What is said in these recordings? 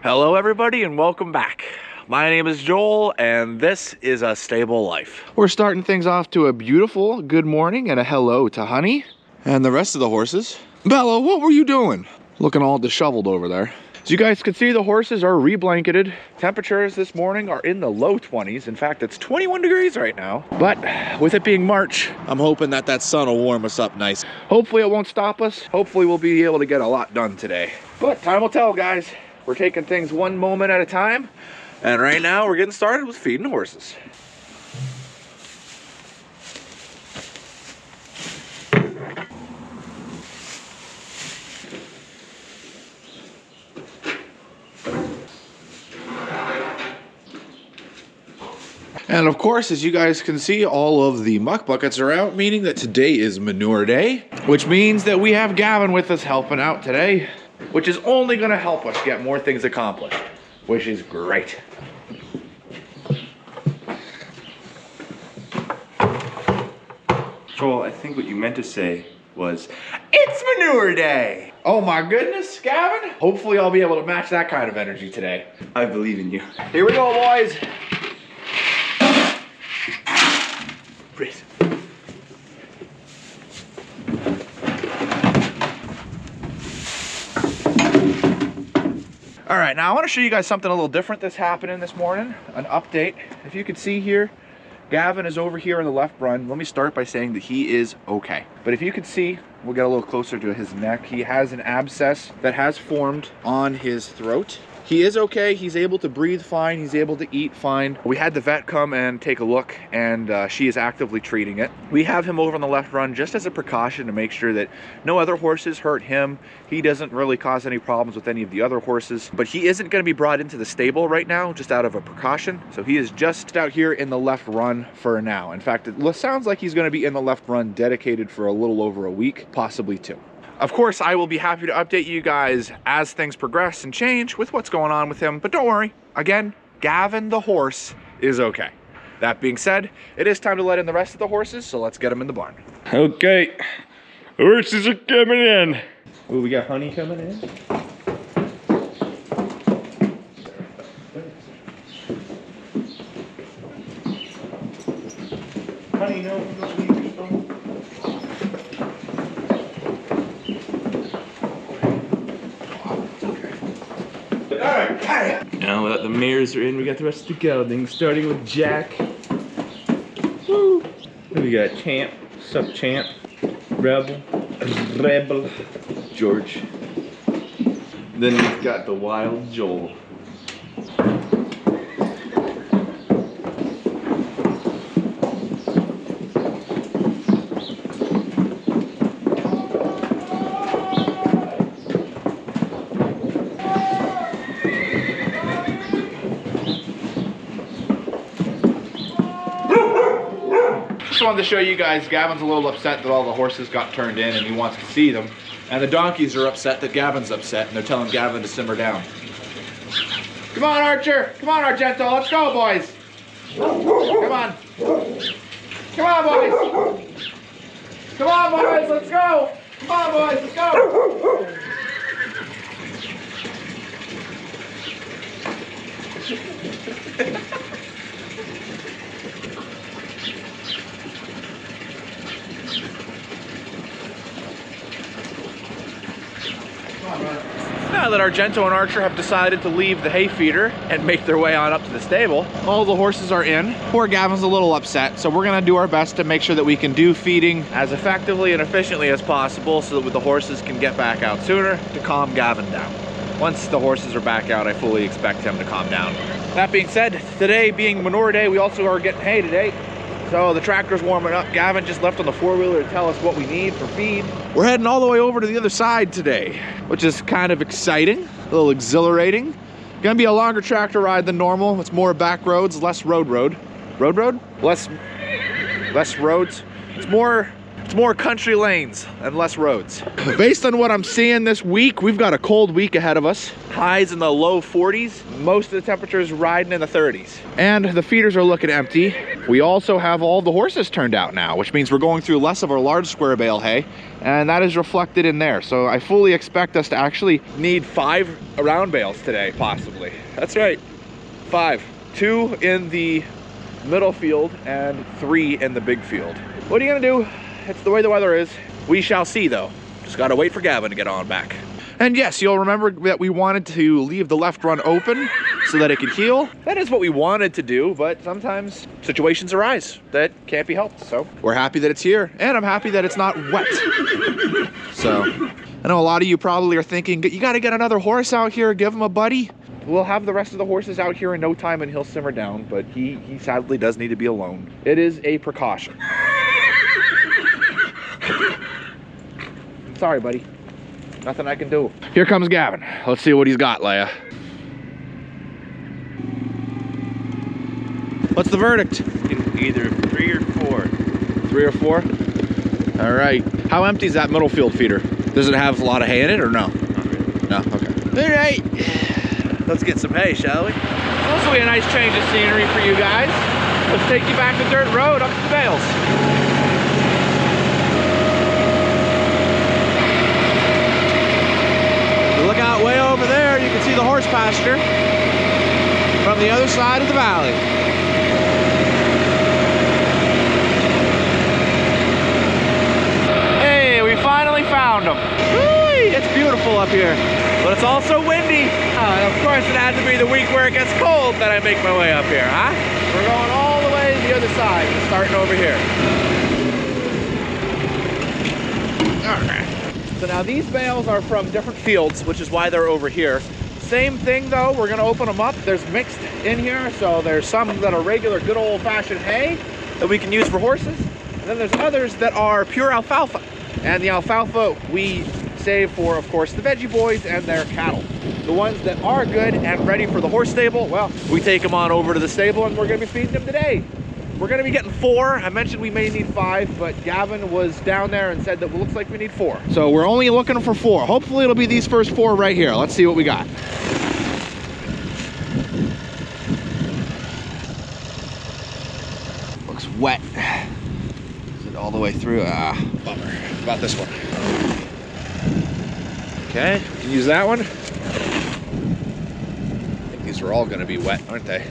Hello everybody and welcome back. My name is Joel and this is A Stable Life. We're starting things off to a beautiful good morning and a hello to Honey and the rest of the horses. Bella, what were you doing? Looking all disheveled over there. As you guys can see, the horses are re-blanketed. Temperatures this morning are in the low 20s. In fact, it's 21 degrees right now. But with it being March, I'm hoping that sun will warm us up nice. Hopefully it won't stop us. Hopefully we'll be able to get a lot done today. But time will tell, guys. We're taking things one moment at a time. And right now we're getting started with feeding horses. And of course, as you guys can see, all of the muck buckets are out, meaning that today is manure day, which means that we have Gavin with us helping out today, which is only going to help us get more things accomplished, which is great. Joel, I think what you meant to say was, it's manure day! Oh my goodness, Gavin. Hopefully I'll be able to match that kind of energy today. I believe in you. Here we go, boys. All right, now I want to show you guys something a little different that's happening this morning, an update. If you can see here, Gavin is over here in the left run. Let me start by saying that he is okay. But if you can see, we'll get a little closer to his neck. He has an abscess that has formed on his throat. He is okay, he's able to breathe fine, he's able to eat fine. We had the vet come and take a look and she is actively treating it. We have him over on the left run just as a precaution to make sure that no other horses hurt him. He doesn't really cause any problems with any of the other horses, but he isn't gonna be brought into the stable right now, just out of a precaution. So he is just out here in the left run for now. In fact, it sounds like he's gonna be in the left run dedicated for a little over a week, possibly two. Of course, I will be happy to update you guys as things progress and change with what's going on with him, but don't worry. Again, Gavin the horse is okay. That being said, it is time to let in the rest of the horses, so let's get them in the barn. Okay, horses are coming in. Oh, we got Honey coming in. Honey, no, don't leave your phone. Now that the mares are in, we got the rest of the geldings, starting with Jack. Woo! We got Champ, Sup Champ, Rebel, George. Then we've got the Wild Joel. Just wanted to show you guys, Gavin's a little upset that all the horses got turned in and he wants to see them. And the donkeys are upset that Gavin's upset and they're telling Gavin to simmer down. Come on, Archer. Come on, Argento. Let's go, boys. Come on. Come on, boys. Come on, boys. Let's go. Come on, boys. Let's go. Now that Argento and Archer have decided to leave the hay feeder and make their way on up to the stable, all the horses are in. Poor Gavin's a little upset, so we're gonna do our best to make sure that we can do feeding as effectively and efficiently as possible so that the horses can get back out sooner to calm Gavin down. Once the horses are back out, I fully expect him to calm down. That being said, today being manure day, we also are getting hay today. So the tractor's warming up. Gavin just left on the four-wheeler to tell us what we need for feed. We're heading all the way over to the other side today, which is kind of exciting, a little exhilarating. Gonna be a longer tractor ride than normal. It's more back roads, less road. Less roads. It's It's more country lanes and less roads. Based on what I'm seeing this week, we've got a cold week ahead of us. Highs in the low 40s. Most of the temperatures riding in the 30s. And the feeders are looking empty. We also have all the horses turned out now, which means we're going through less of our large square bale hay, and that is reflected in there. So I fully expect us to actually need 5 round bales today, possibly. That's right, 5. 2 in the middle field and 3 in the big field. What are you gonna do? It's the way the weather is. We shall see though. Just gotta wait for Gavin to get on back. And yes, you'll remember that we wanted to leave the left run open so that it could heal. That is what we wanted to do, but sometimes situations arise that can't be helped. So we're happy that it's here, and I'm happy that it's not wet. So I know a lot of you probably are thinking, you gotta get another horse out here, give him a buddy. We'll have the rest of the horses out here in no time and he'll simmer down, but he sadly does need to be alone. It is a precaution. Sorry, buddy. Nothing I can do. Here comes Gavin. Let's see what he's got, Leia. What's the verdict? Either 3 or 4. 3 or 4? All right. How empty is that middle field feeder? Does it have a lot of hay in it or no? Not really. No, okay. All right. Let's get some hay, shall we? This will be a nice change of scenery for you guys. Let's take you back the dirt road up to the Bales. Look out way over there, you can see the horse pasture from the other side of the valley. Hey, we finally found them. Whee, it's beautiful up here, but it's also windy. Of course, it had to be the week where it gets cold that I make my way up here, huh? We're going all the way to the other side, starting over here. All right. So now these bales are from different fields, which is why they're over here. Same thing though, we're gonna open them up. There's mixed in here, so there's some that are regular good old-fashioned hay that we can use for horses. And then there's others that are pure alfalfa. And the alfalfa we save for, of course, the veggie boys and their cattle. The ones that are good and ready for the horse stable, well, we take them on over to the stable and we're gonna be feeding them today. We're gonna be getting 4. I mentioned we may need 5, but Gavin was down there and said that it looks like we need 4. So we're only looking for 4. Hopefully it'll be these first 4 right here. Let's see what we got. Looks wet. Is it all the way through? Ah, bummer. What about this one? Okay, we can use that one. I think these are all gonna be wet, aren't they?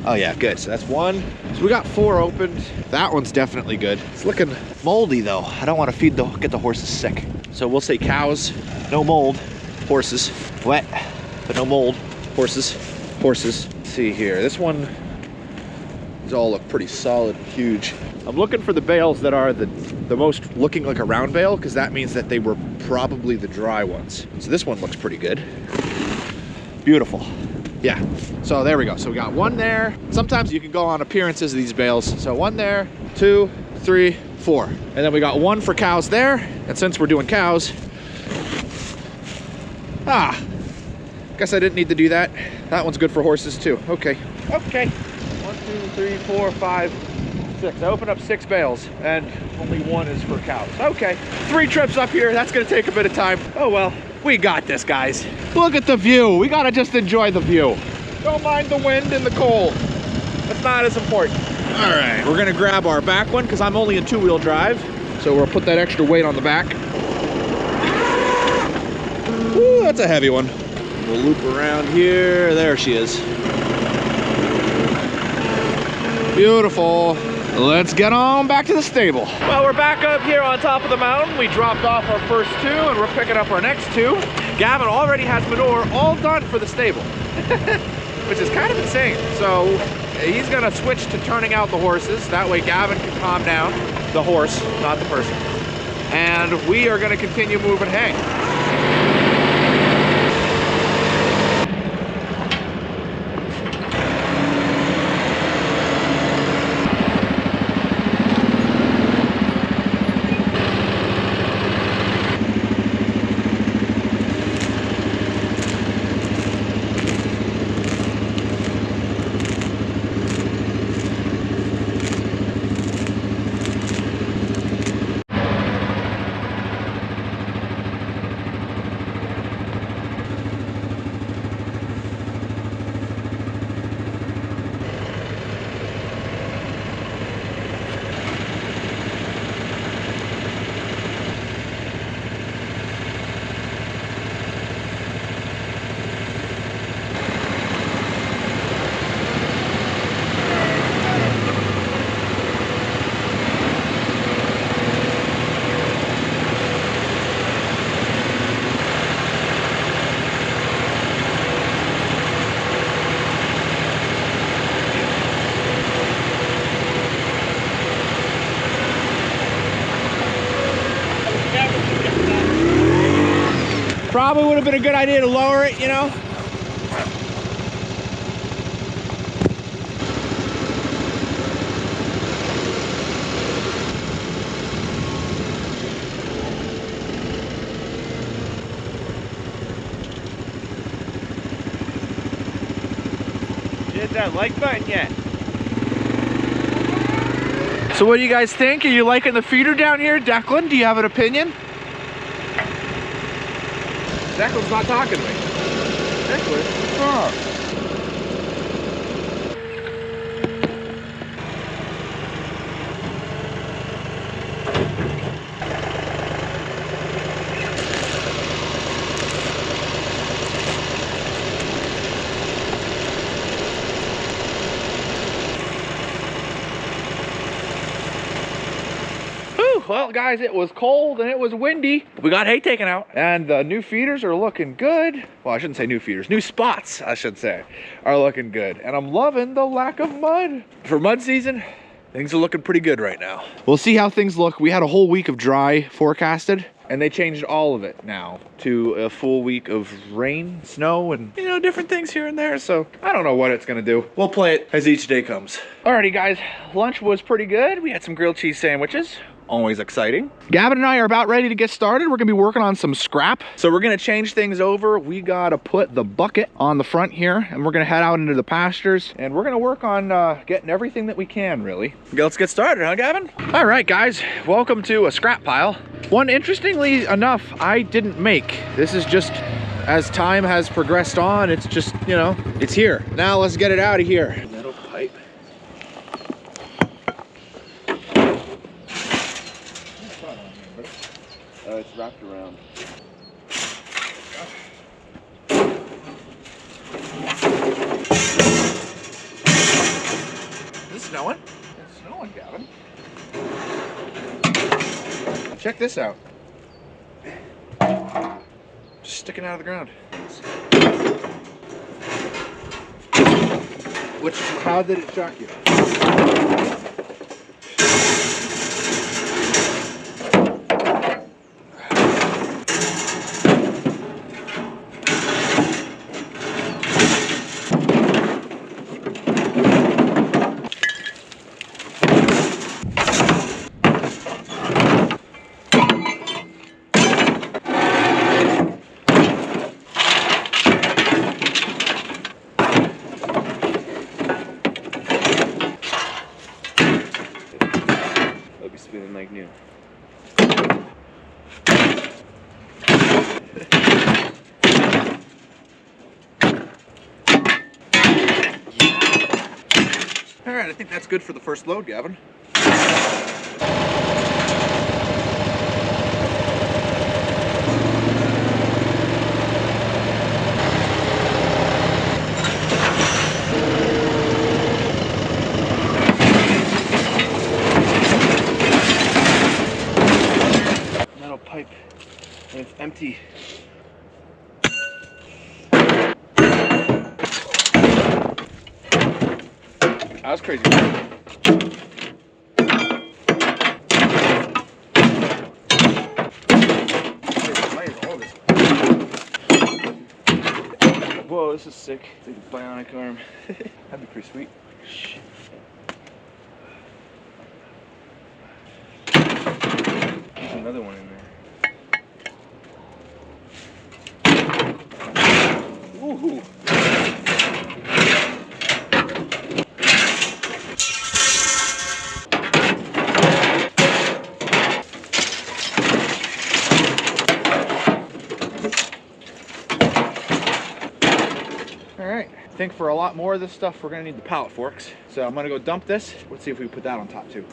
Oh yeah, good. So that's 1. So we got 4 opened. That one's definitely good. It's looking moldy though. I don't want to get the horses sick. So we'll say cows, no mold, horses, wet, but no mold, horses, horses. Let's see here. This one, these all look pretty solid and huge. I'm looking for the bales that are the most looking like a round bale, because that means that they were probably the dry ones. So this one looks pretty good. Beautiful. Yeah, so there we go. So we got 1 there. Sometimes you can go on appearances of these bales. So 1 there, 2, 3, 4. And then we got 1 for cows there. And since we're doing cows, guess I didn't need to do that. That one's good for horses too. Okay. Okay. 1, 2, 3, 4, 5, 6. I opened up 6 bales and only 1 is for cows. Okay. 3 trips up here. That's gonna take a bit of time. Oh well. We got this, guys. Look at the view. We gotta just enjoy the view. Don't mind the wind and the cold. That's not as important. All right, we're gonna grab our back one because I'm only in 2-wheel drive. So we'll put that extra weight on the back. Ooh, that's a heavy one. We'll loop around here. There she is. Beautiful. Let's get on back to the stable. Well, we're back up here on top of the mountain. We dropped off our first 2 and we're picking up our next 2. Gavin already has manure all done for the stable, which is kind of insane. So he's gonna switch to turning out the horses. That way Gavin can calm down. The horse, not the person. And we are gonna continue moving hay. Probably would have been a good idea to lower it, you know? Hit that like button yet? So what do you guys think? Are you liking the feeder down here? Declan, do you have an opinion? Declan's not talking to me. Declan, what's wrong? Well, guys, it was cold and it was windy. We got hay taken out and the new feeders are looking good. Well, I shouldn't say new feeders, new spots, I should say, are looking good. And I'm loving the lack of mud. For mud season, things are looking pretty good right now. We'll see how things look. We had a whole week of dry forecasted and they changed all of it now to a full week of rain, snow, and, you know, different things here and there. So I don't know what it's gonna do. We'll play it as each day comes. Alrighty, guys, lunch was pretty good. We had some grilled cheese sandwiches. Always exciting. Gavin and I are about ready to get started. We're gonna be working on some scrap. So we're gonna change things over. We gotta put the bucket on the front here and we're gonna head out into the pastures and we're gonna work on getting everything that we can, really. Okay, let's get started, huh, Gavin? All right, guys, welcome to a scrap pile. One, interestingly enough, I didn't make. This is just, as time has progressed on, it's just, you know, it's here. Now let's get it out of here. Metal pipe. It's wrapped around. Is it snowing? It's snowing, Gavin. Check this out. Just sticking out of the ground. How did it shock you? Spinning like new. All right, I think that's good for the first load, Gavin. Pipe and it's empty. That was crazy. Whoa, this is sick. It's like a bionic arm. That'd be pretty sweet. Shit. There's another one in there. Ooh. All right, I think for a lot more of this stuff, we're gonna need the pallet forks. So I'm gonna go dump this. Let's see if we can put that on top too.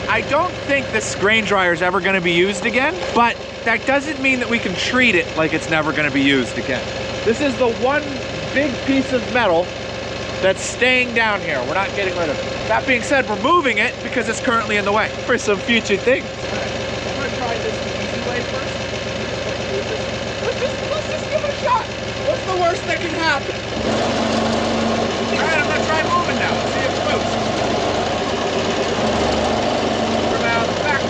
I don't think this grain dryer is ever going to be used again, but that doesn't mean that we can treat it like it's never going to be used again. This is the one big piece of metal that's staying down here. We're not getting rid of it. That being said, we're moving it because it's currently in the way for some future things. I'm gonna try this the easy way first. Let's just give it a shot. What's the worst that can happen? All right, I'm gonna try moving now. See if it moves. We're now back.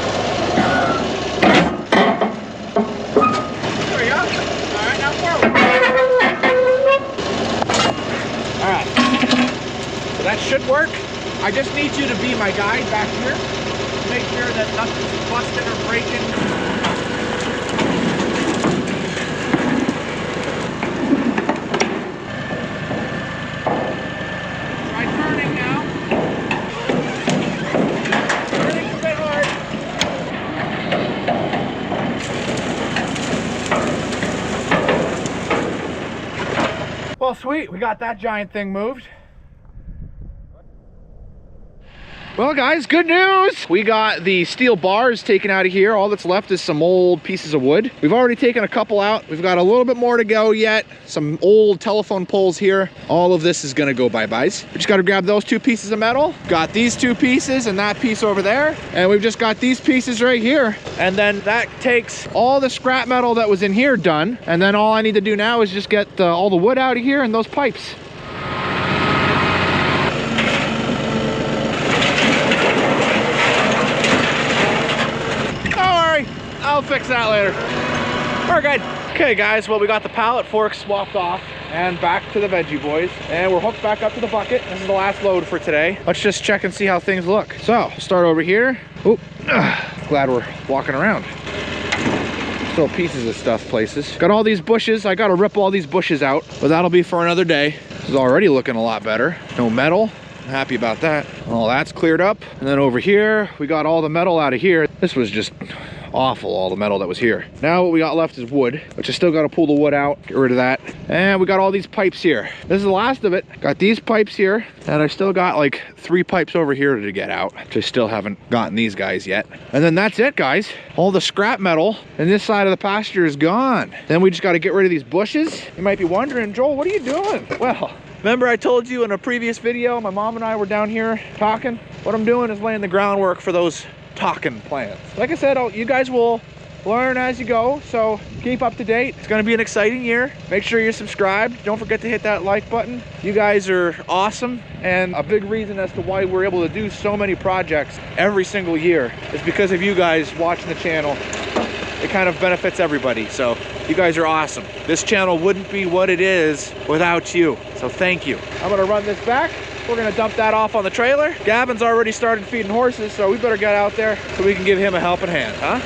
There we go. All right, now forward. All right. So that should work. I just need you to be my guide back here. Make sure that nothing's busted or breaking. Try turning now. Turning's a bit hard. Well, sweet, we got that giant thing moved. Well guys, good news! We got the steel bars taken out of here. All that's left is some old pieces of wood. We've already taken a couple out. We've got a little bit more to go yet. Some old telephone poles here. All of this is gonna go bye-byes. We just gotta grab those two pieces of metal. Got these two pieces and that piece over there. And we've just got these pieces right here. And then that takes all the scrap metal that was in here done. And then all I need to do now is just get all the wood out of here and those pipes. I'll fix that later. We're good. Okay guys, well we got the pallet forks swapped off and back to the veggie boys. And we're hooked back up to the bucket. This is the last load for today. Let's just check and see how things look. So, start over here. Oop, glad we're walking around. Still pieces of stuff places. Got all these bushes. I gotta rip all these bushes out, but that'll be for another day. This is already looking a lot better. No metal. I'm happy about that. All that's cleared up. And then over here, we got all the metal out of here. This was just awful, all the metal that was here. Now what we got left is wood, which I still got to pull the wood out, get rid of that. And we got all these pipes here. This is the last of it. Got these pipes here, and I still got like 3 pipes over here to get out, which I still haven't gotten these guys yet. And then that's it, guys. All the scrap metal in this side of the pasture is gone. Then we just got to get rid of these bushes. You might be wondering, Joel, what are you doing? Well, remember I told you in a previous video, my mom and I were down here talking? What I'm doing is laying the groundwork for those talking plants. Like I said, you guys will learn as you go, so keep up to date. It's going to be an exciting year. Make sure you're subscribed. Don't forget to hit that like button. You guys are awesome, and a big reason as to why we're able to do so many projects every single year is because of you guys watching the channel. It kind of benefits everybody, so you guys are awesome. This channel wouldn't be what it is without you, so thank you. I'm gonna run this back. We're gonna dump that off on the trailer. Gavin's already started feeding horses, so we better get out there so we can give him a helping hand, huh?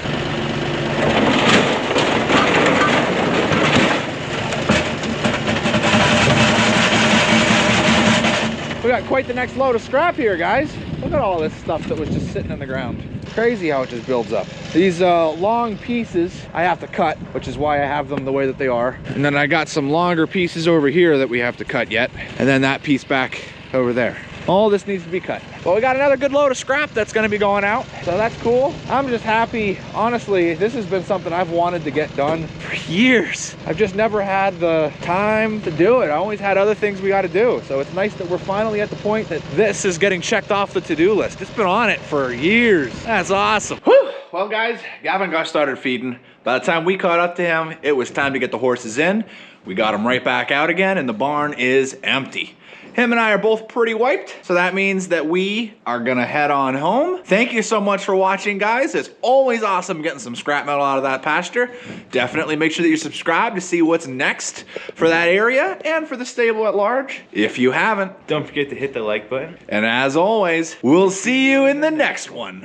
We got quite the next load of scrap here, guys. Look at all this stuff that was just sitting in the ground. Crazy how it just builds up. These long pieces I have to cut, which is why I have them the way that they are. And then I got some longer pieces over here that we have to cut yet. And then that piece back over there. All this needs to be cut. Well, we got another good load of scrap that's gonna be going out, so that's cool. I'm just happy. Honestly, this has been something I've wanted to get done for years. I've just never had the time to do it. I always had other things we gotta do. So it's nice that we're finally at the point that this is getting checked off the to-do list. It's been on it for years. That's awesome. Whew. Well, guys, Gavin got started feeding. By the time we caught up to him, it was time to get the horses in. We got them right back out again, and the barn is empty. Him and I are both pretty wiped, so that means that we are gonna head on home. Thank you so much for watching, guys. It's always awesome getting some scrap metal out of that pasture. Definitely make sure that you're subscribed to see what's next for that area and for the stable at large. If you haven't, Don't forget to hit the like button. and as always, we'll see you in the next one.